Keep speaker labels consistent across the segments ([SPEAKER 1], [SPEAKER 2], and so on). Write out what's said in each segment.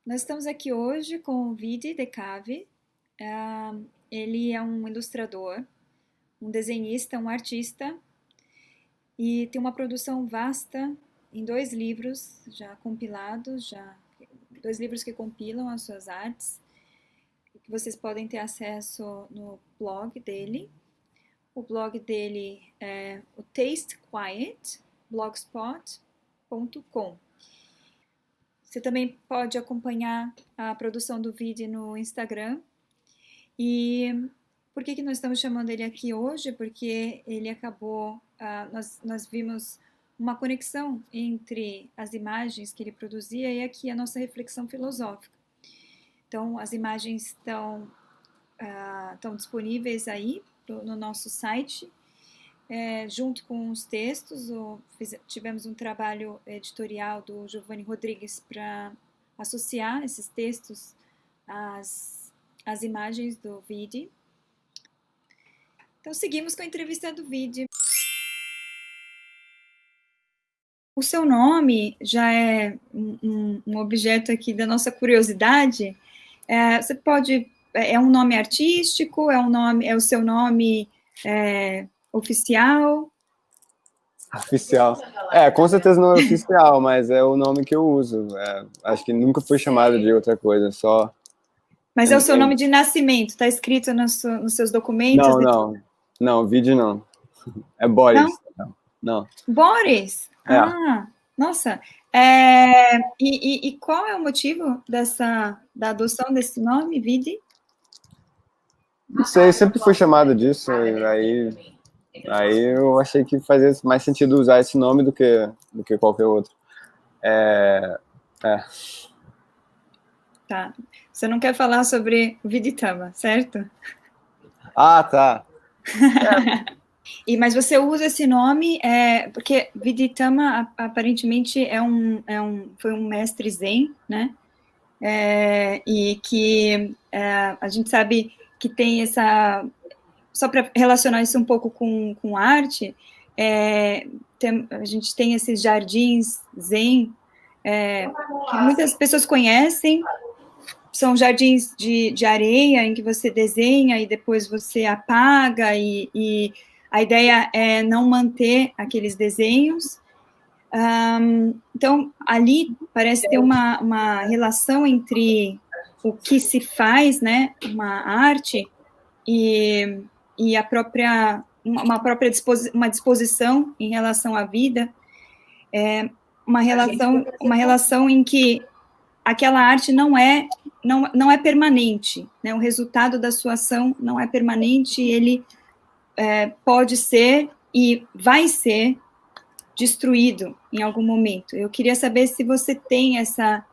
[SPEAKER 1] Nós estamos aqui hoje com o Vidi De Cave. Ele é um ilustrador, um desenhista, um artista e tem uma produção vasta em 2 livros já compilados, já 2 livros que compilam as suas artes, que vocês podem ter acesso no blog dele. O blog dele é o Taste Quiet, blogspot.com. Você também pode acompanhar a produção do vídeo no Instagram. E por que nós estamos chamando ele aqui hoje? Porque ele acabou, nós vimos uma conexão entre as imagens que ele produzia e aqui a nossa reflexão filosófica. Então, as imagens estão disponíveis aí no nosso site, junto com os textos. Tivemos um trabalho editorial do Giovanni Rodrigues para associar esses textos às imagens do vídeo. Então, seguimos com a entrevista do vídeo. O seu nome já é um objeto aqui da nossa curiosidade. Você pode... É um nome artístico? É o seu nome oficial?
[SPEAKER 2] Oficial. Com certeza não é oficial, mas é o nome que eu uso. Acho que nunca fui chamado de outra coisa, só...
[SPEAKER 1] Mas é o seu nome de nascimento, está escrito nos seus documentos?
[SPEAKER 2] Não, vídeo não. É Boris. Não.
[SPEAKER 1] Boris? Nossa. E qual é o motivo da adoção desse nome, Vidi?
[SPEAKER 2] Não sei, sempre fui chamado disso, aí eu achei que fazia mais sentido usar esse nome do que qualquer outro.
[SPEAKER 1] Tá. Você não quer falar sobre o Viditama, certo?
[SPEAKER 2] Tá.
[SPEAKER 1] Mas você usa esse nome porque Viditama aparentemente foi um mestre zen, né? E que a gente sabe que tem essa... Só para relacionar isso um pouco com arte, a gente tem esses jardins zen que muitas pessoas conhecem. São jardins de areia em que você desenha e depois você apaga, e a ideia é não manter aqueles desenhos. Então, ali parece ter uma relação entre o que se faz, né, uma arte, e uma disposição em relação à vida, uma relação em que aquela arte não é permanente, né? O resultado da sua ação não é permanente, ele pode ser e vai ser destruído em algum momento. Eu queria saber se você tem essa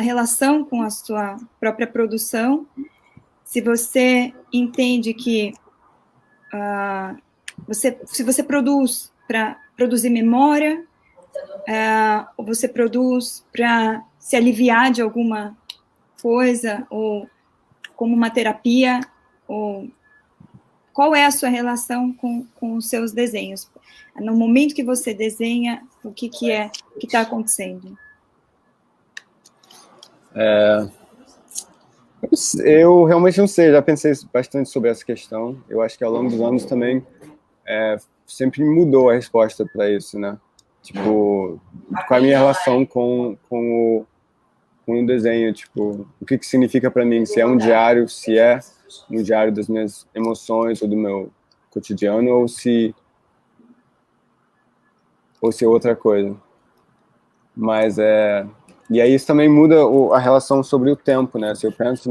[SPEAKER 1] relação com a sua própria produção, se você entende que se você produz para produzir memória, ou você produz para se aliviar de alguma coisa, ou como uma terapia, ou qual é a sua relação com os seus desenhos? No momento que você desenha, o que está acontecendo?
[SPEAKER 2] Eu realmente não sei, já pensei bastante sobre essa questão. Eu acho que ao longo dos anos também sempre mudou a resposta para isso, né? Tipo, qual é a minha relação com o desenho, tipo, o que significa para mim, se é um diário, se é um diário das minhas emoções ou do meu cotidiano, ou se é outra coisa. Mas e aí isso também muda a relação sobre o tempo, né? Se eu penso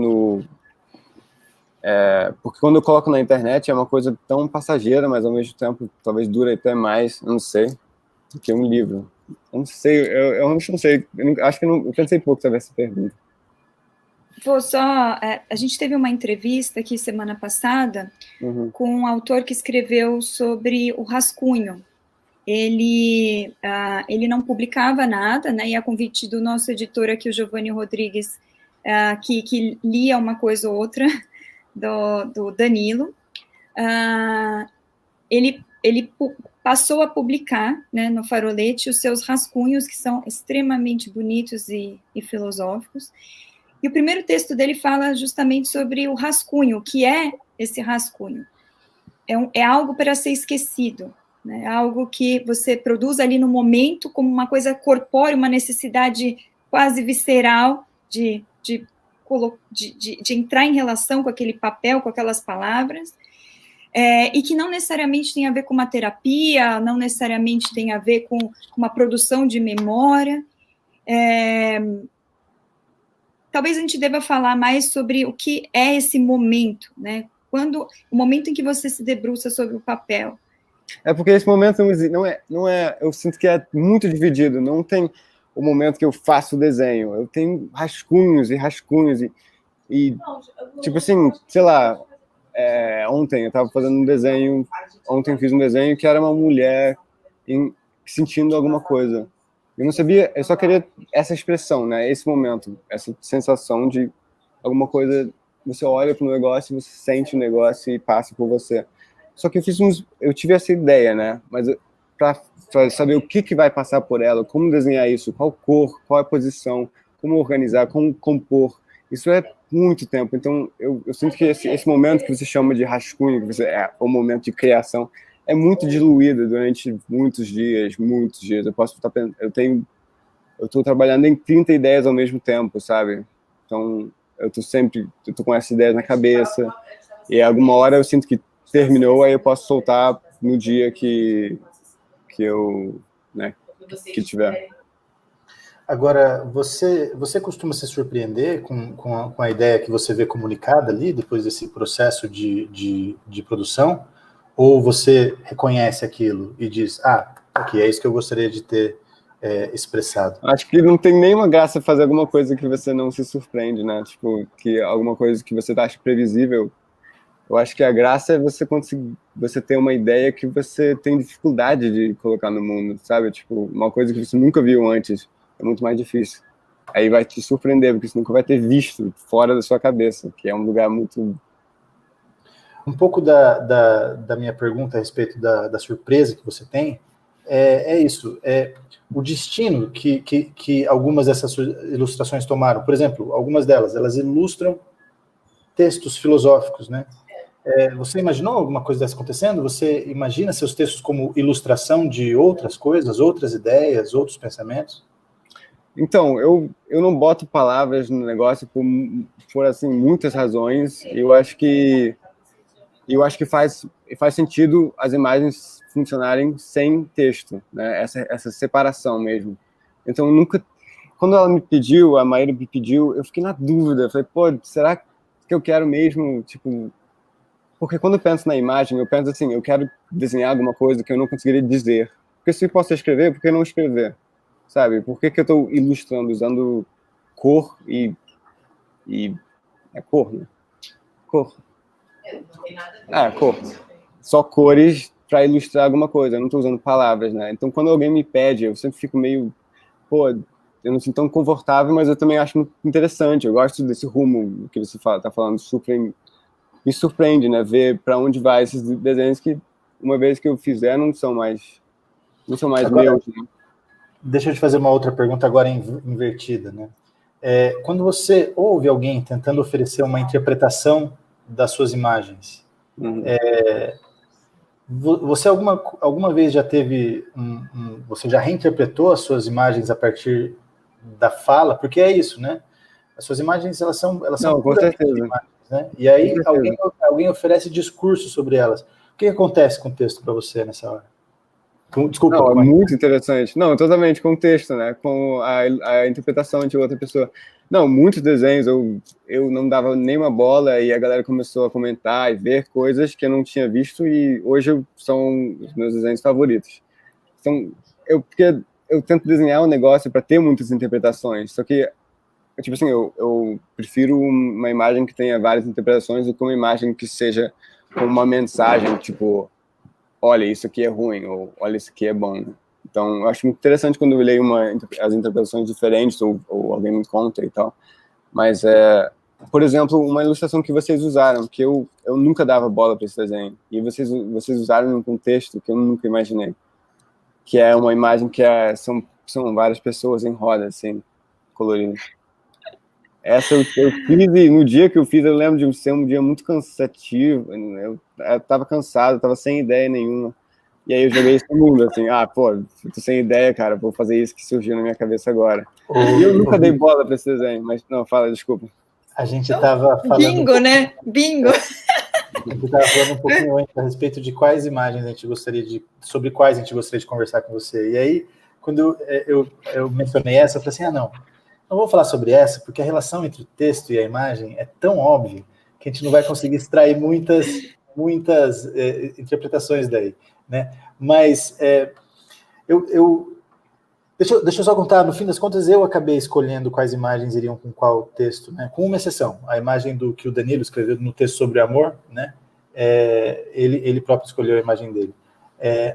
[SPEAKER 2] porque quando eu coloco na internet é uma coisa tão passageira, mas ao mesmo tempo talvez dure até mais, não sei, do que um livro. Eu não sei, eu realmente não sei. Acho que eu pensei pouco sobre essa pergunta.
[SPEAKER 1] A gente teve uma entrevista aqui semana passada com um autor que escreveu sobre o rascunho. Ele não publicava nada, né? E a convite do nosso editor aqui, o Giovanni Rodrigues, que lia uma coisa ou outra do Danilo, ele passou a publicar, né, no Farolete, os seus rascunhos, que são extremamente bonitos e filosóficos. E o primeiro texto dele fala justamente sobre o rascunho, o que é esse rascunho. É algo para ser esquecido, né? Algo que você produz ali no momento como uma coisa corpórea, uma necessidade quase visceral de entrar em relação com aquele papel, com aquelas palavras, e que não necessariamente tem a ver com uma terapia, não necessariamente tem a ver com uma produção de memória. Talvez a gente deva falar mais sobre o que é esse momento, né? O momento em que você se debruça sobre o papel.
[SPEAKER 2] É porque esse momento não é, eu sinto que é muito dividido, não tem o momento que eu faço o desenho, eu tenho rascunhos e rascunhos e tipo assim, sei lá, ontem eu estava fazendo um desenho, ontem fiz um desenho que era uma mulher sentindo alguma coisa. Eu não sabia, eu só queria essa expressão, né? Esse momento, essa sensação de alguma coisa, você olha para o negócio, você sente o negócio e passa por você. Só que eu tive essa ideia, né? Mas para saber o que vai passar por ela, como desenhar isso, qual cor, qual a posição, como organizar, como compor, isso é muito tempo. Então, eu sinto que esse momento que você chama de rascunho, que você o momento de criação, é muito diluído durante muitos dias. Eu estou trabalhando em 30 ideias ao mesmo tempo, sabe? Então, eu tô com essas ideias na cabeça, e alguma hora eu sinto que terminou, aí eu posso soltar no dia que eu, né, que tiver.
[SPEAKER 3] Agora, você costuma se surpreender com a ideia que você vê comunicada ali, depois desse processo de produção? Ou você reconhece aquilo e diz, aqui é isso que eu gostaria de ter expressado?
[SPEAKER 2] Acho que não tem nenhuma graça fazer alguma coisa que você não se surpreende, né? Tipo, que alguma coisa que você acha previsível. Eu acho que a graça é você ter uma ideia que você tem dificuldade de colocar no mundo, sabe? Tipo, uma coisa que você nunca viu antes. É muito mais difícil. Aí vai te surpreender, porque você nunca vai ter visto fora da sua cabeça, que é um lugar muito...
[SPEAKER 3] Um pouco da minha pergunta a respeito da surpresa que você tem é isso, o destino que algumas dessas ilustrações tomaram. Por exemplo, algumas delas, elas ilustram textos filosóficos, né? Você imaginou alguma coisa dessa acontecendo? Você imagina seus textos como ilustração de outras coisas, outras ideias, outros pensamentos?
[SPEAKER 2] Então, eu não boto palavras no negócio por assim, muitas razões. Eu acho que faz sentido as imagens funcionarem sem texto, né? Essa separação mesmo. Então, quando a Maíra me pediu, eu fiquei na dúvida. Falei, será que eu quero mesmo, tipo... Porque quando eu penso na imagem, eu penso assim, eu quero desenhar alguma coisa que eu não conseguiria dizer. Porque se eu posso escrever, por que não escrever? Sabe? Por que eu estou ilustrando, usando cor e... É cor, né? Cor. Cor. Só cores para ilustrar alguma coisa. Eu não estou usando palavras, né? Então, quando alguém me pede, eu sempre fico meio... eu não sinto tão confortável, mas eu também acho muito interessante. Eu gosto desse rumo que você está falando, me surpreende, né? Ver para onde vai esses desenhos que, uma vez que eu fizer, não são mais
[SPEAKER 3] Agora,
[SPEAKER 2] meus, né?
[SPEAKER 3] Deixa eu te fazer uma outra pergunta agora invertida, né? Quando você ouve alguém tentando oferecer uma interpretação das suas imagens, você alguma vez já teve você já reinterpretou as suas imagens a partir da fala? Porque é isso, né? As suas imagens, elas são
[SPEAKER 2] com certeza.
[SPEAKER 3] Imagens, né? E aí alguém oferece discurso sobre elas. O que acontece com o texto para você nessa hora? Desculpa.
[SPEAKER 2] Não, é muito interessante. Não, totalmente, com o texto, né? Com a interpretação de outra pessoa. Não, muitos desenhos eu não dava nem uma bola e a galera começou a comentar e ver coisas que eu não tinha visto e hoje são os meus desenhos favoritos. Então, porque eu tento desenhar um negócio para ter muitas interpretações, só que, tipo assim, eu prefiro uma imagem que tenha várias interpretações do que uma imagem que seja com uma mensagem, tipo... olha, isso aqui é ruim, ou olha, isso aqui é bom. Então, eu acho muito interessante quando eu leio as interpretações diferentes, ou alguém me conta e tal. Mas por exemplo, uma ilustração que vocês usaram, que eu nunca dava bola para esse desenho, e vocês usaram num contexto que eu nunca imaginei, que é uma imagem que são várias pessoas em roda, assim, coloridas. Essa eu fiz, e no dia que eu fiz, eu lembro de ser um dia muito cansativo, eu tava cansado, tava sem ideia nenhuma, e aí eu joguei isso no mundo, assim, pô, tô sem ideia, cara, vou fazer isso que surgiu na minha cabeça agora. E eu nunca dei bola para esse desenho, mas, não, fala, desculpa.
[SPEAKER 3] A gente estava falando...
[SPEAKER 1] Bingo, né? Bingo!
[SPEAKER 3] A gente estava falando um pouquinho antes a respeito de quais imagens sobre quais a gente gostaria de conversar com você. E aí, quando eu mencionei essa, eu falei assim, não vou falar sobre essa, porque a relação entre o texto e a imagem é tão óbvia que a gente não vai conseguir extrair muitas interpretações daí, né? Mas deixa eu só contar, no fim das contas, eu acabei escolhendo quais imagens iriam com qual texto, né? Com uma exceção, a imagem que o Danilo escreveu no texto sobre amor, né? Ele próprio escolheu a imagem dele.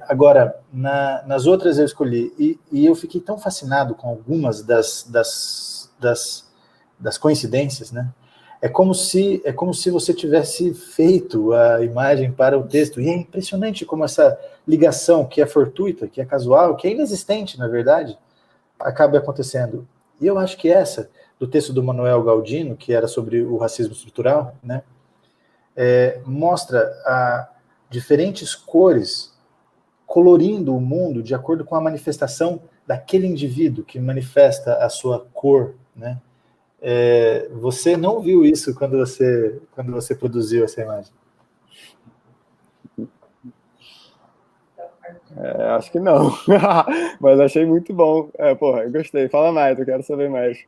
[SPEAKER 3] Agora, nas outras eu escolhi, e eu fiquei tão fascinado com algumas das coincidências, né? É como se você tivesse feito a imagem para o texto, e é impressionante como essa ligação, que é fortuita, que é casual, que é inexistente, na verdade, acaba acontecendo. E eu acho que essa, do texto do Manuel Galdino, que era sobre o racismo estrutural, né? Mostra diferentes cores colorindo o mundo de acordo com a manifestação daquele indivíduo que manifesta a sua cor, né? Você não viu isso quando você produziu essa imagem?
[SPEAKER 2] Acho que não, mas achei muito bom. Porra, eu gostei. Fala mais, eu quero saber mais.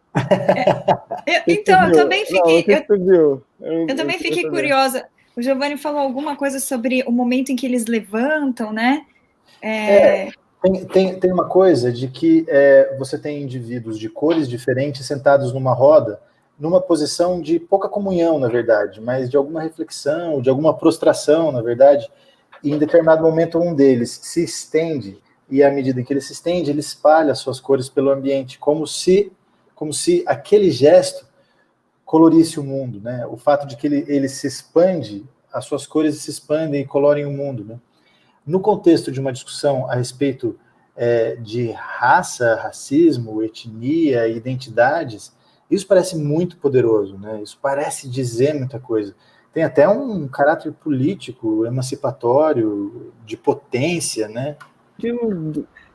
[SPEAKER 1] Então, eu também fiquei...
[SPEAKER 2] Eu
[SPEAKER 1] também fiquei curiosa. O Giovanni falou alguma coisa sobre o momento em que eles levantam, né?
[SPEAKER 3] Tem uma coisa de que você tem indivíduos de cores diferentes sentados numa roda, numa posição de pouca comunhão, na verdade, mas de alguma reflexão, de alguma prostração, na verdade, e em determinado momento um deles se estende, e à medida em que ele se estende, ele espalha as suas cores pelo ambiente, como se aquele gesto colorisse o mundo, né? O fato de que ele se expande, as suas cores se expandem e colorem o mundo, né? No contexto de uma discussão a respeito de raça, racismo, etnia, identidades, isso parece muito poderoso, né? Isso parece dizer muita coisa. Tem até um caráter político, emancipatório, de potência, né?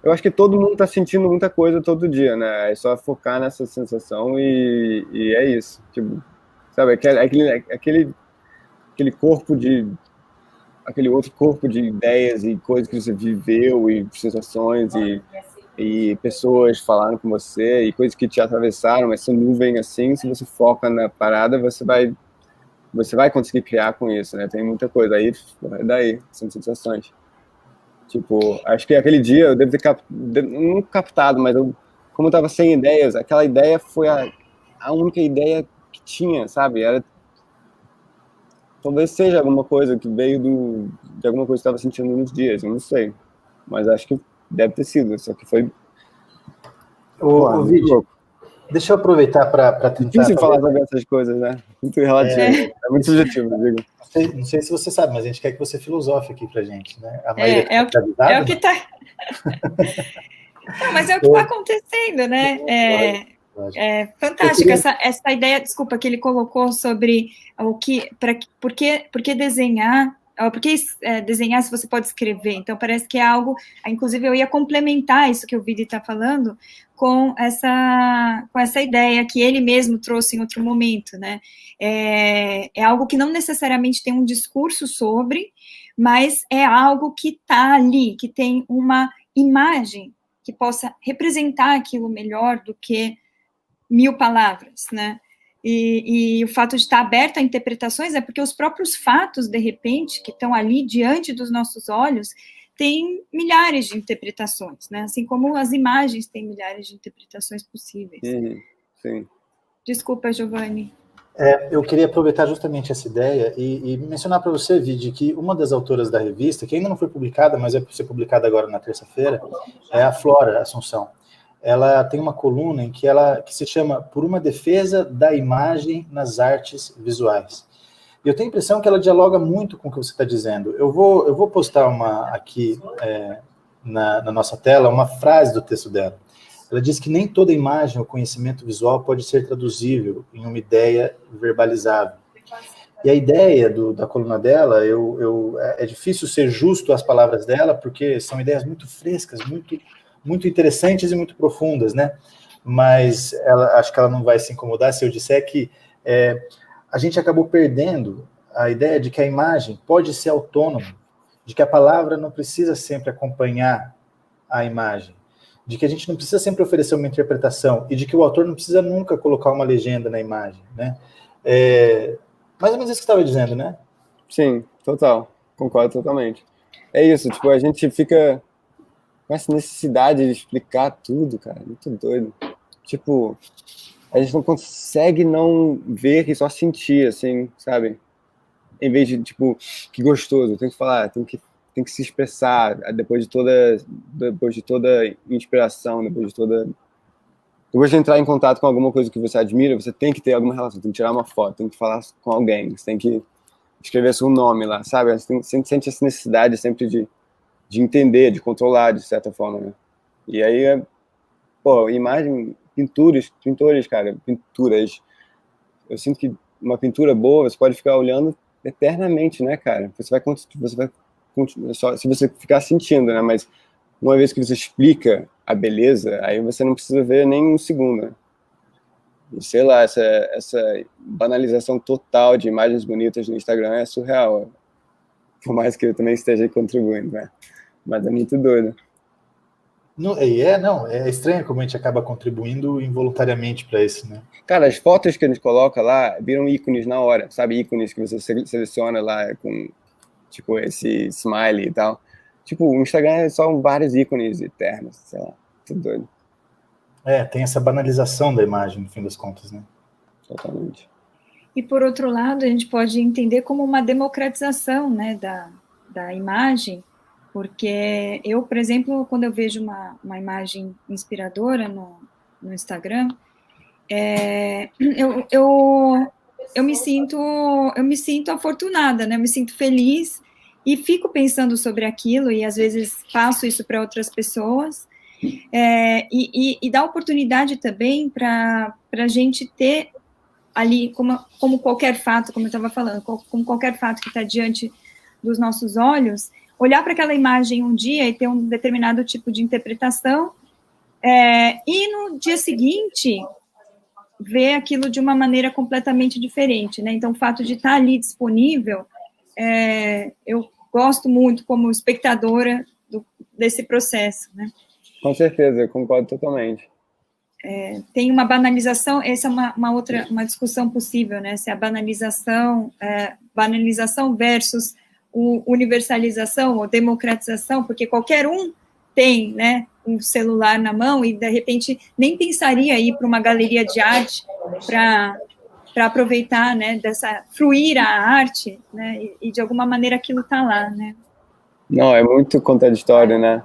[SPEAKER 2] Eu acho que todo mundo está sentindo muita coisa todo dia, né? É só focar nessa sensação e é isso. Tipo, sabe, aquele corpo aquele outro corpo de ideias e coisas que você viveu e sensações e pessoas falaram com você e coisas que te atravessaram, essa nuvem assim, se você foca na parada, você vai conseguir criar com isso, né? Tem muita coisa aí, daí, são sensações. Tipo, acho que aquele dia eu devo ter não captado, mas como eu tava sem ideias, aquela ideia foi a única ideia que tinha, sabe? Talvez seja alguma coisa que veio de alguma coisa que eu estava sentindo nos dias, eu não sei. Mas acho que deve ter sido, só que foi...
[SPEAKER 3] O vídeo. Deixa eu aproveitar para tentar...
[SPEAKER 2] Difícil falar sobre essas coisas, né? Muito relativo, é muito subjetivo, digo.
[SPEAKER 3] Não sei se você sabe, mas a gente quer que você filosofe aqui pra gente, né? A
[SPEAKER 1] é o que tá... Não, mas é o que está acontecendo, né? É fantástico essa ideia, desculpa, que ele colocou sobre por que desenhar, porque desenhar se você pode escrever. Então, parece que é algo, inclusive eu ia complementar isso que o Vidi está falando com essa ideia que ele mesmo trouxe em outro momento, né? É algo que não necessariamente tem um discurso sobre, mas é algo que está ali, que tem uma imagem que possa representar aquilo melhor do que 1000 palavras, né? E o fato de estar aberto a interpretações é porque os próprios fatos, de repente, que estão ali diante dos nossos olhos, têm milhares de interpretações, né? Assim como as imagens têm milhares de interpretações possíveis.
[SPEAKER 2] Sim.
[SPEAKER 1] Desculpa, Giovanni.
[SPEAKER 3] Eu queria aproveitar justamente essa ideia e mencionar para você, Vidi, que uma das autoras da revista, que ainda não foi publicada, mas vai ser publicada agora na terça-feira, é a Flora Assunção. ela tem uma coluna que se chama Por uma Defesa da Imagem nas Artes Visuais. E eu tenho a impressão que ela dialoga muito com o que você está dizendo. Eu vou postar aqui na nossa tela uma frase do texto dela. Ela diz que nem toda imagem ou conhecimento visual pode ser traduzível em uma ideia verbalizável. E a ideia da coluna dela, é difícil ser justo às palavras dela, porque são ideias muito frescas, muito interessantes e muito profundas, né? Mas acho que ela não vai se incomodar se eu disser que a gente acabou perdendo a ideia de que a imagem pode ser autônoma, de que a palavra não precisa sempre acompanhar a imagem, de que a gente não precisa sempre oferecer uma interpretação e de que o autor não precisa nunca colocar uma legenda na imagem, né? Mais ou menos isso que você estava dizendo, né?
[SPEAKER 2] Sim, total. Concordo totalmente. É isso, tipo, a gente fica com essa necessidade de explicar tudo, cara. Muito doido. Tipo, a gente não consegue não ver e só sentir, assim, sabe? Em vez de, tipo, que gostoso, tem que falar, tem que se expressar depois de toda inspiração, depois de entrar em contato com alguma coisa que você admira, você tem que ter alguma relação, tem que tirar uma foto, tem que falar com alguém, você tem que escrever seu nome lá, sabe? Você sente essa necessidade sempre de entender, de controlar, de certa forma, né? E aí, imagem, pintores, cara, pinturas. Eu sinto que uma pintura boa, você pode ficar olhando eternamente, né, cara? Você vai continuar, só se você ficar sentindo, né? Mas uma vez que você explica a beleza, aí você não precisa ver nem um segundo, né? E sei lá, essa banalização total de imagens bonitas no Instagram é surreal. Por mais que eu também esteja contribuindo, né? Mas é muito doido.
[SPEAKER 3] É estranho como a gente acaba contribuindo involuntariamente para isso, né?
[SPEAKER 2] Cara, as fotos que a gente coloca lá viram ícones na hora, sabe? Ícones que você seleciona lá com, tipo, esse smiley e tal. Tipo, o Instagram são vários ícones eternos, sei lá, tudo doido.
[SPEAKER 3] Tem essa banalização da imagem, no fim das contas, né?
[SPEAKER 2] Totalmente.
[SPEAKER 1] E, por outro lado, a gente pode entender como uma democratização, né, da imagem, porque eu, por exemplo, quando eu vejo uma imagem inspiradora no Instagram, eu me sinto afortunada, né? Eu me sinto feliz e fico pensando sobre aquilo e às vezes passo isso para outras pessoas e dá oportunidade também para a gente ter ali, como qualquer fato, como eu estava falando, como qualquer fato que está diante dos nossos olhos, olhar para aquela imagem um dia e ter um determinado tipo de interpretação e no dia seguinte ver aquilo de uma maneira completamente diferente, né? Então, o fato de estar ali disponível, eu gosto muito como espectadora desse processo, né?
[SPEAKER 2] Com certeza, eu concordo totalmente.
[SPEAKER 1] Tem uma banalização, essa é uma discussão possível, né? Se a banalização versus universalização ou democratização, porque qualquer um tem, né, um celular na mão e, de repente, nem pensaria ir para uma galeria de arte para aproveitar, né, fruir a arte, né, e de alguma maneira aquilo está lá, né.
[SPEAKER 2] Não, é muito contraditório, né?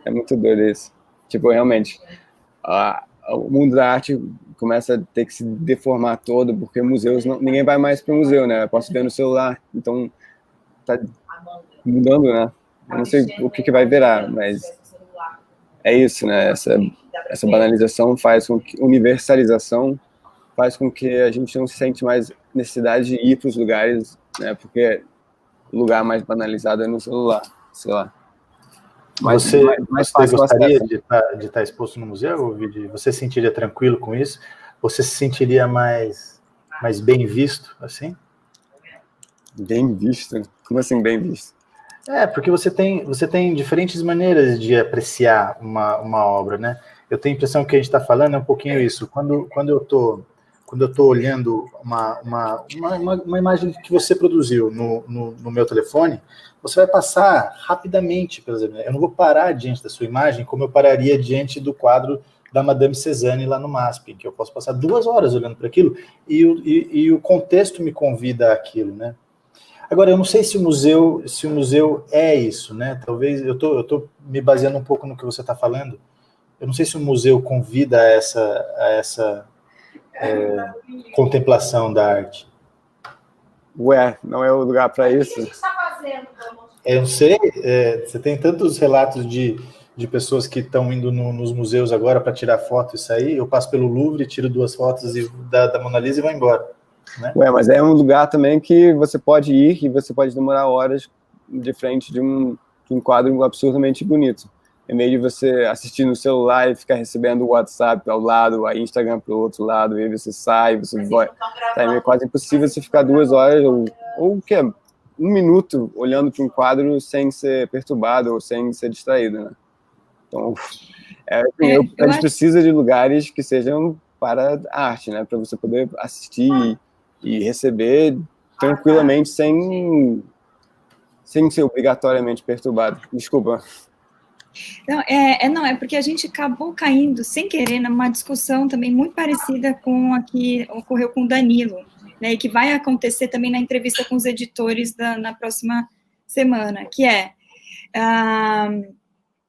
[SPEAKER 2] É muito doido isso. Tipo, realmente, o mundo da arte começa a ter que se deformar todo, porque museus, ninguém vai mais para o museu, né? Eu posso ver no celular, então tá mudando, né? Eu não sei o que vai virar, mas é isso, né? Essa banalização faz com que, universalização faz com que a gente não sente mais necessidade de ir para os lugares, né? Porque o lugar mais banalizado é no celular, sei lá.
[SPEAKER 3] Você gostaria de estar exposto no museu, Ovidio? Você se sentiria tranquilo com isso? Você se sentiria mais bem visto, assim?
[SPEAKER 2] Bem visto? Como assim bem visto?
[SPEAKER 3] Porque você tem diferentes maneiras de apreciar uma obra, né? Eu tenho a impressão que a gente está falando é um pouquinho isso. Quando eu tô olhando uma imagem que você produziu no meu telefone, você vai passar rapidamente pelas imagens. Eu não vou parar diante da sua imagem como eu pararia diante do quadro da Madame Cézanne lá no MASP, que eu posso passar 2 horas olhando para aquilo e o contexto me convida àquilo, né? Agora, eu não sei se o museu é isso, né? Talvez eu tô me baseando um pouco no que você está falando, eu não sei se o museu convida a essa contemplação da arte.
[SPEAKER 2] Ué, não é o lugar para isso?
[SPEAKER 4] O que a gente está fazendo?
[SPEAKER 3] Eu não sei, você tem tantos relatos de pessoas que estão indo nos museus agora para tirar foto e sair. Eu passo pelo Louvre, tiro 2 fotos da Mona Lisa e vou embora. Né?
[SPEAKER 2] Ué, mas é um lugar também que você pode ir e você pode demorar horas de frente de um quadro absurdamente bonito. É meio de você assistir no celular e ficar recebendo o WhatsApp ao lado, a Instagram para o outro lado, e aí você sai, você vai. É meio quase impossível você ficar 2 horas ou o quê? 1 minuto olhando para um quadro sem ser perturbado ou sem ser distraído, né? Então, a gente precisa de lugares que sejam para a arte, né? Para você poder assistir e receber tranquilamente sem ser obrigatoriamente perturbado. Desculpa.
[SPEAKER 1] Não, é porque a gente acabou caindo, sem querer, numa discussão também muito parecida com a que ocorreu com o Danilo, né, e que vai acontecer também na entrevista com os editores na próxima semana, que é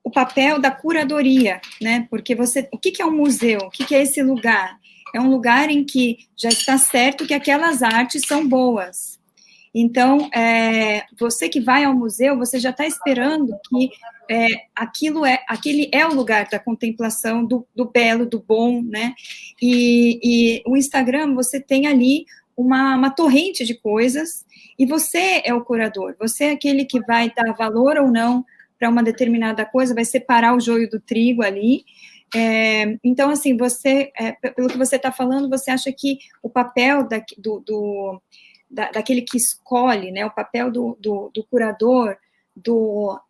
[SPEAKER 1] o papel da curadoria, né, porque o que é um museu? O que é esse lugar? É um lugar em que já está certo que aquelas artes são boas. Então, você que vai ao museu, você já está esperando que aquele é o lugar da contemplação, do belo, do bom, né? E o Instagram, você tem ali uma torrente de coisas, e você é o curador, você é aquele que vai dar valor ou não para uma determinada coisa, vai separar o joio do trigo ali. Então, assim, pelo que você está falando, você acha que o papel daquele que escolhe, né, o papel do curador,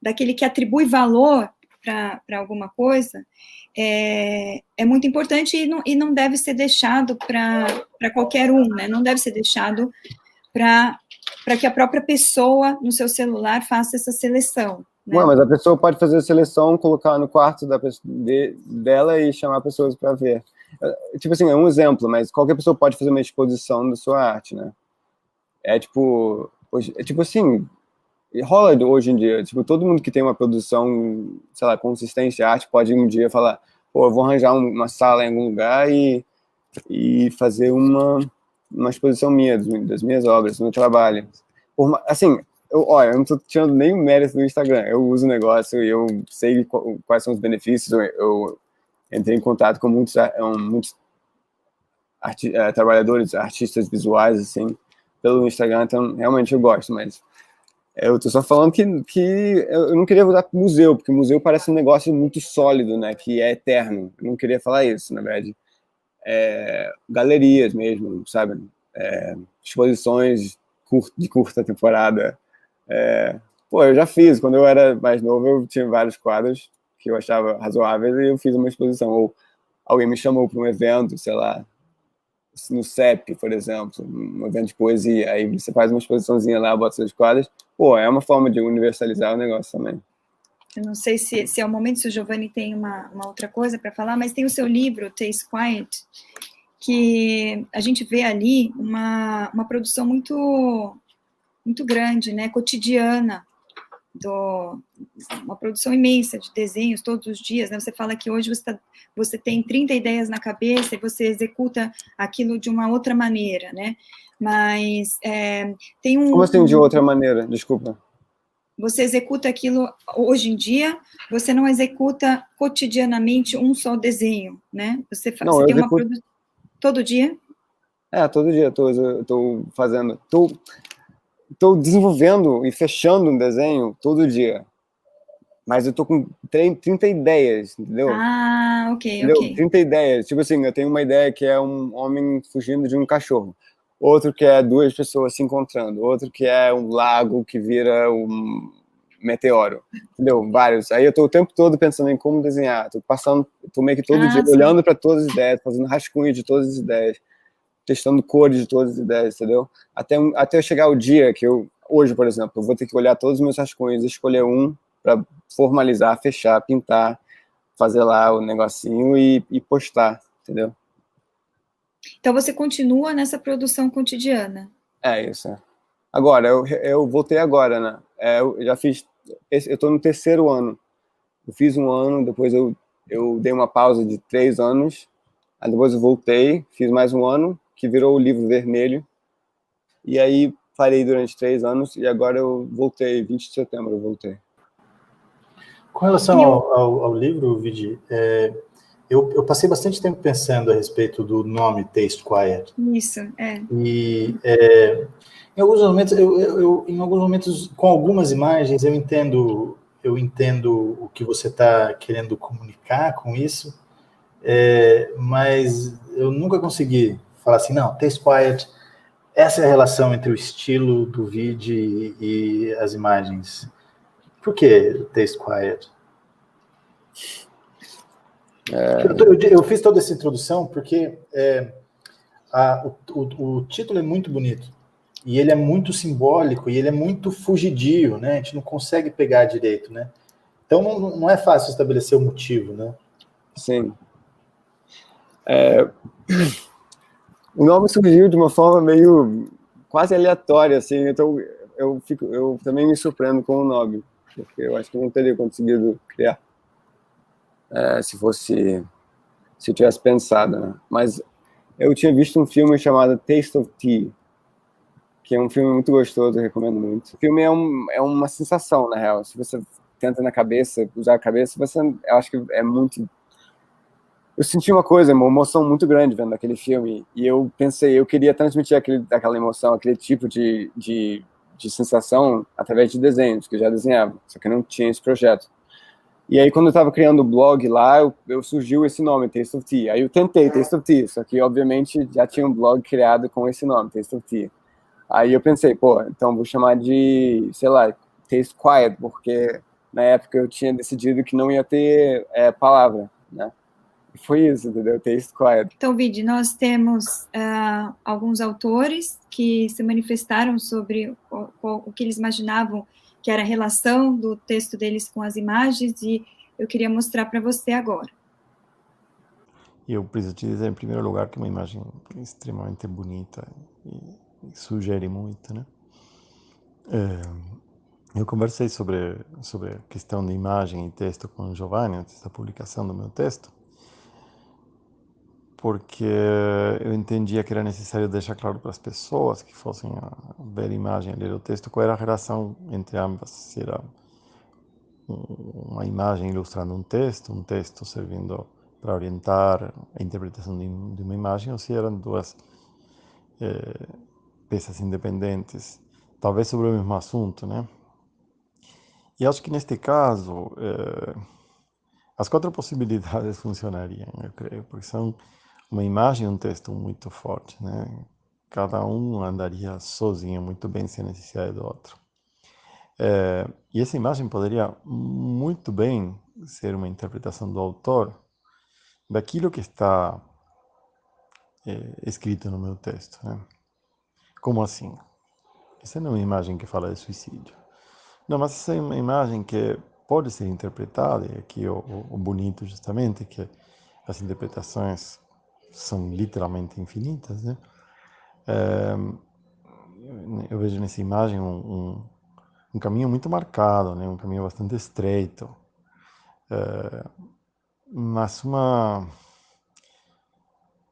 [SPEAKER 1] daquele que atribui valor para alguma coisa, é muito importante e não deve ser deixado para qualquer um, né? Não deve ser deixado para que a própria pessoa no seu celular faça essa seleção. Né?
[SPEAKER 2] Ué, mas a pessoa pode fazer a seleção, colocar no quarto dela e chamar pessoas para ver. Tipo assim, é um exemplo, mas qualquer pessoa pode fazer uma exposição da sua arte, né? Tipo assim, rola hoje em dia, tipo, todo mundo que tem uma produção, sei lá, consistente de arte pode um dia falar, pô, eu vou arranjar uma sala em algum lugar e fazer uma exposição minha, das minhas obras, do meu trabalho. Assim, eu não tô tirando nem o mérito do Instagram, eu uso o negócio e eu sei quais são os benefícios, eu entrei em contato com muitos trabalhadores, artistas visuais, assim, pelo Instagram, então realmente eu gosto, mas eu tô só falando que eu não queria voltar pro museu, porque o museu parece um negócio muito sólido, né, que é eterno. Eu não queria falar isso, na verdade. Galerias mesmo, sabe? Exposições de curta temporada. Eu já fiz, quando eu era mais novo, eu tinha vários quadros que eu achava razoáveis e eu fiz uma exposição. Ou alguém me chamou para um evento, sei lá, no CEP, por exemplo, um evento de poesia, aí você faz uma exposiçãozinha lá, bota seus quadros, é uma forma de universalizar o negócio também.
[SPEAKER 1] Eu não sei se é o momento, se o Giovanni tem uma outra coisa para falar, mas tem o seu livro, Taste Quiet, que a gente vê ali uma produção muito, muito grande, né, cotidiana, uma produção imensa de desenhos todos os dias, né? Você fala que hoje você tem 30 ideias na cabeça e você executa aquilo de uma outra maneira, né? Mas tem
[SPEAKER 2] Como assim de outra maneira? Desculpa.
[SPEAKER 1] Você executa aquilo hoje em dia, você não executa cotidianamente um só desenho, né? Você tem uma produção todo dia?
[SPEAKER 2] Todo dia estou fazendo... Estou desenvolvendo e fechando um desenho todo dia. Mas eu estou com 30 ideias, entendeu?
[SPEAKER 1] Ok.
[SPEAKER 2] 30 ideias. Tipo assim, eu tenho uma ideia que é um homem fugindo de um cachorro. Outro que é 2 pessoas se encontrando. Outro que é um lago que vira um meteoro. Entendeu? Vários. Aí eu estou o tempo todo pensando em como desenhar. Estou meio que todo dia olhando para todas as ideias, fazendo rascunho de todas as ideias, testando cores de todas as ideias, entendeu? Até eu chegar o dia que hoje, por exemplo, eu vou ter que olhar todos os meus rascunhos, escolher um para formalizar, fechar, pintar, fazer lá o negocinho e postar, entendeu?
[SPEAKER 1] Então você continua nessa produção cotidiana?
[SPEAKER 2] Isso. Agora, eu voltei agora, né? Eu já fiz, eu tô no 3º ano. Eu fiz um ano, depois eu eu dei uma pausa de 3 anos, aí depois eu voltei, fiz mais um ano, que virou o Livro Vermelho, e aí parei durante 3 anos, e agora eu voltei, 20 de setembro eu voltei.
[SPEAKER 3] Com relação ao livro, Vidi, eu passei bastante tempo pensando a respeito do nome Taste Quiet.
[SPEAKER 1] Isso,
[SPEAKER 3] E em alguns momentos, com algumas imagens, eu entendo o que você está querendo comunicar com isso, mas eu nunca consegui falar assim, não, Taste Quiet, essa é a relação entre o estilo do vídeo e as imagens. Por que Taste Quiet? Eu fiz toda essa introdução porque o título é muito bonito, e ele é muito simbólico, e ele é muito fugidio, né? A gente não consegue pegar direito, né? Então não é fácil estabelecer o motivo, né?
[SPEAKER 2] Sim. O nome surgiu de uma forma meio quase aleatória, assim, então eu também me surpreendo com o nome, porque eu acho que eu não teria conseguido criar se eu tivesse pensado, né? Mas eu tinha visto um filme chamado Taste of Tea, que é um filme muito gostoso, eu recomendo muito. O filme é uma sensação, na real. Se você tenta usar a cabeça, eu acho que é muito... Eu senti uma emoção muito grande vendo aquele filme, e eu pensei, eu queria transmitir aquela emoção, aquele tipo de sensação através de desenhos, que eu já desenhava, só que eu não tinha esse projeto. E aí, quando eu estava criando o blog lá, surgiu esse nome, Taste of Tea. Aí eu tentei Taste of Tea, só que, obviamente, já tinha um blog criado com esse nome, Taste of Tea. Aí eu pensei, então vou chamar de, sei lá, Taste Quiet, porque na época eu tinha decidido que não ia ter palavra, né? E foi isso, entendeu? Taste Quiet.
[SPEAKER 1] Então, Vidi, nós temos alguns autores que se manifestaram sobre o que eles imaginavam que era a relação do texto deles com as imagens, e eu queria mostrar para você agora.
[SPEAKER 4] Eu preciso te dizer, em primeiro lugar, que é uma imagem extremamente bonita e sugere muito, né? Eu conversei sobre a questão de imagem e texto com o Giovanni antes da publicação do meu texto, porque eu entendia que era necessário deixar claro para as pessoas que fossem ver a imagem, ler o texto, qual era a relação entre ambas, se era uma imagem ilustrando um texto servindo para orientar a interpretação de uma imagem, ou se eram duas peças independentes, talvez sobre o mesmo assunto, né? E acho que neste caso, as 4 possibilidades funcionariam, eu creio, porque são uma imagem e um texto muito forte, né? Cada um andaria sozinho muito bem sem necessidade do outro. E essa imagem poderia muito bem ser uma interpretação do autor daquilo que está escrito no meu texto, né? Como assim? Essa não é uma imagem que fala de suicídio. Não, mas essa é uma imagem que pode ser interpretada, e aqui o bonito justamente, que as interpretações são literalmente infinitas, né? Eu vejo nessa imagem um caminho muito marcado, né? Um caminho bastante estreito, mas uma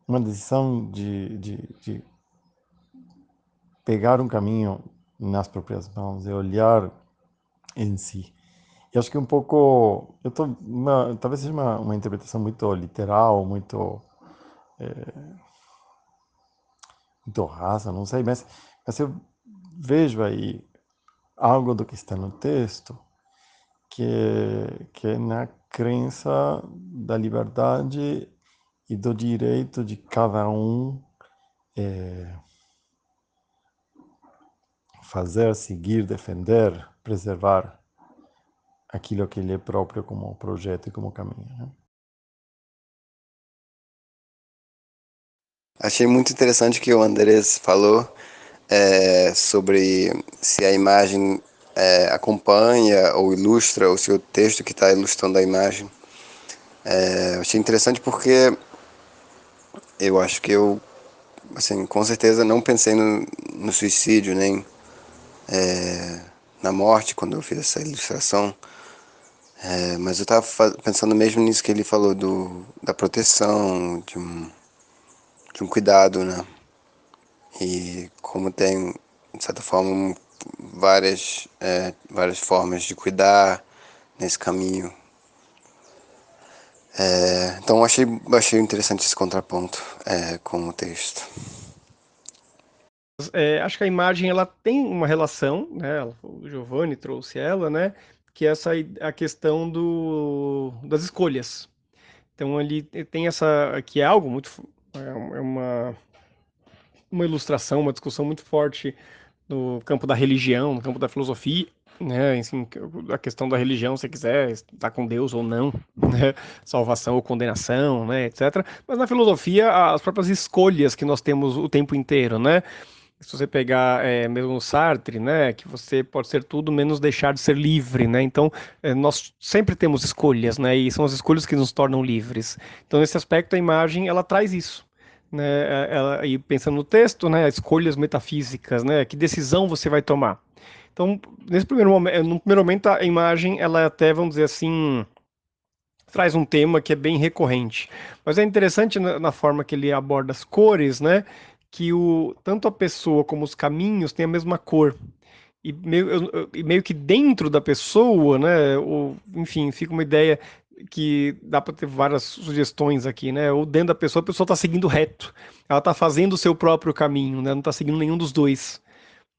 [SPEAKER 4] decisão de pegar um caminho nas próprias mãos e olhar em si. E acho que um pouco, talvez seja uma interpretação muito literal, muito rasa, não sei, mas eu vejo aí algo do que está no texto que é na crença da liberdade e do direito de cada um fazer, seguir, defender, preservar aquilo que lhe é próprio como projeto e como caminho, né?
[SPEAKER 2] Achei muito interessante o que o Andrés falou sobre se a imagem acompanha ou ilustra o seu texto que está ilustrando a imagem. Achei interessante porque eu acho que eu, assim, com certeza não pensei no suicídio, nem na morte quando eu fiz essa ilustração. Mas eu estava pensando mesmo nisso que ele falou da proteção, de um cuidado, né? E como tem, de certa forma, várias formas de cuidar nesse caminho. Então achei interessante esse contraponto com o texto.
[SPEAKER 5] Acho que a imagem ela tem uma relação, né? O Giovanni trouxe ela, né? Que é a questão das escolhas. Então ali tem essa que é algo muito uma ilustração, uma discussão muito forte no campo da religião, no campo da filosofia, né? Assim, a questão da religião, se quiser estar com Deus ou não, né? Salvação ou condenação, né? Etc. Mas na filosofia, as próprias escolhas que nós temos o tempo inteiro, né? Se você pegar mesmo o Sartre, né, que você pode ser tudo menos deixar de ser livre, né? Então, nós sempre temos escolhas, né? E são as escolhas que nos tornam livres. Então, nesse aspecto, a imagem ela traz isso, né? E pensando no texto, né, escolhas metafísicas, né? Que decisão você vai tomar? Então, no primeiro momento, a imagem ela até, vamos dizer assim, traz um tema que é bem recorrente. Mas é interessante na forma que ele aborda as cores, né? Que tanto a pessoa como os caminhos têm a mesma cor. E meio que dentro da pessoa, né? Enfim, fica uma ideia que dá para ter várias sugestões aqui, né? Ou dentro da pessoa, a pessoa está seguindo reto. Ela está fazendo o seu próprio caminho, né? Não está seguindo nenhum dos dois.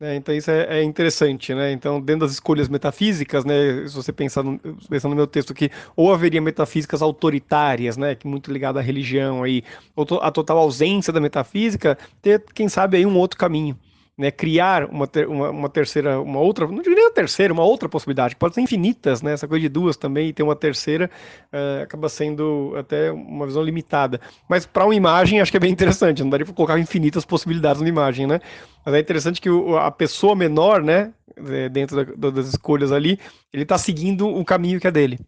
[SPEAKER 5] Então isso é interessante, né? Então, dentro das escolhas metafísicas, né, se você pensar no meu texto aqui, ou haveria metafísicas autoritárias, né, que muito ligada à religião aí, ou a total ausência da metafísica, ter, quem sabe, aí um outro caminho, né? Criar uma terceira, uma outra, não diria uma terceira, uma outra possibilidade, pode ser infinitas, né? Essa coisa de duas também, e ter uma terceira acaba sendo até uma visão limitada. Mas para uma imagem, acho que é bem interessante, não daria para colocar infinitas possibilidades numa imagem, né? Mas é interessante que a pessoa menor, né, dentro das escolhas ali, ele está seguindo o caminho que é dele.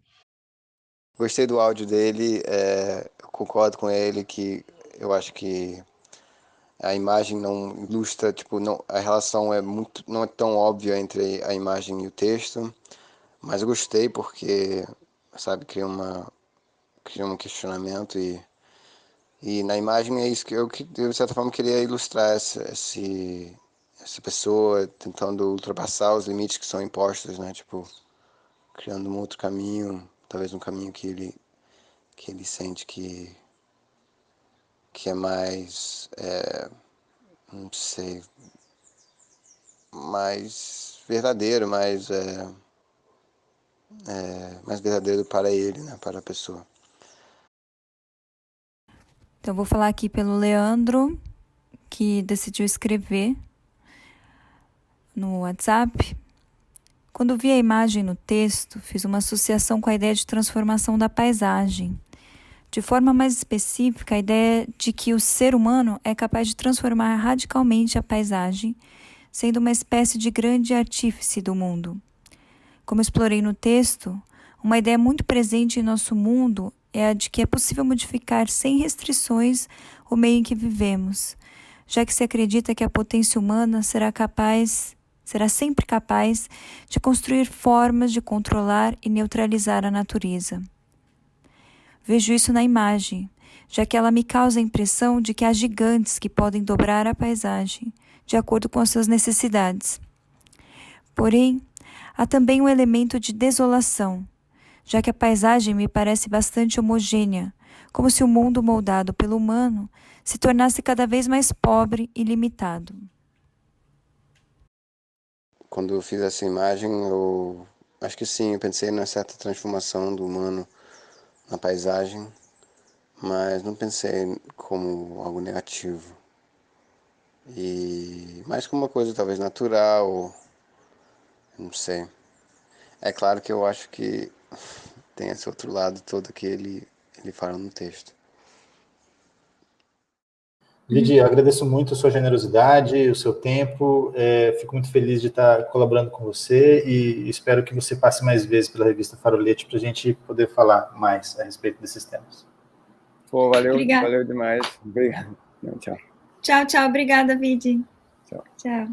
[SPEAKER 2] Gostei do áudio dele, eu concordo com ele que eu acho que a imagem não ilustra, tipo, não, a relação não é tão óbvia entre a imagem e o texto, mas eu gostei porque, sabe, cria um questionamento e na imagem é isso que eu de certa forma queria ilustrar essa pessoa tentando ultrapassar os limites que são impostos, né, tipo, criando um outro caminho, talvez um caminho que ele sente que é mais, não sei, mais verdadeiro, mais verdadeiro para ele, né, para a pessoa.
[SPEAKER 1] Então, vou falar aqui pelo Leandro, que decidiu escrever no WhatsApp. Quando vi a imagem no texto, fiz uma associação com a ideia de transformação da paisagem. De forma mais específica, a ideia de que o ser humano é capaz de transformar radicalmente a paisagem, sendo uma espécie de grande artífice do mundo. Como explorei no texto, uma ideia muito presente em nosso mundo é a de que é possível modificar sem restrições o meio em que vivemos, já que se acredita que a potência humana será sempre capaz de construir formas de controlar e neutralizar a natureza. Vejo isso na imagem, já que ela me causa a impressão de que há gigantes que podem dobrar a paisagem, de acordo com as suas necessidades. Porém, há também um elemento de desolação, já que a paisagem me parece bastante homogênea, como se o mundo moldado pelo humano se tornasse cada vez mais pobre e limitado.
[SPEAKER 2] Quando eu fiz essa imagem, eu acho que sim, eu pensei numa certa transformação do humano na paisagem, mas não pensei como algo negativo. E mais como uma coisa talvez natural, não sei. É claro que eu acho que tem esse outro lado todo que ele fala no texto.
[SPEAKER 3] Lidy, eu agradeço muito a sua generosidade, o seu tempo, fico muito feliz de estar colaborando com você e espero que você passe mais vezes pela revista Farolete para a gente poder falar mais a respeito desses temas.
[SPEAKER 2] Pô, valeu,
[SPEAKER 1] Obrigada.
[SPEAKER 2] valeu demais. Obrigado. Tchau.
[SPEAKER 1] Tchau, obrigada, Vidi.
[SPEAKER 2] Tchau.
[SPEAKER 1] Tchau.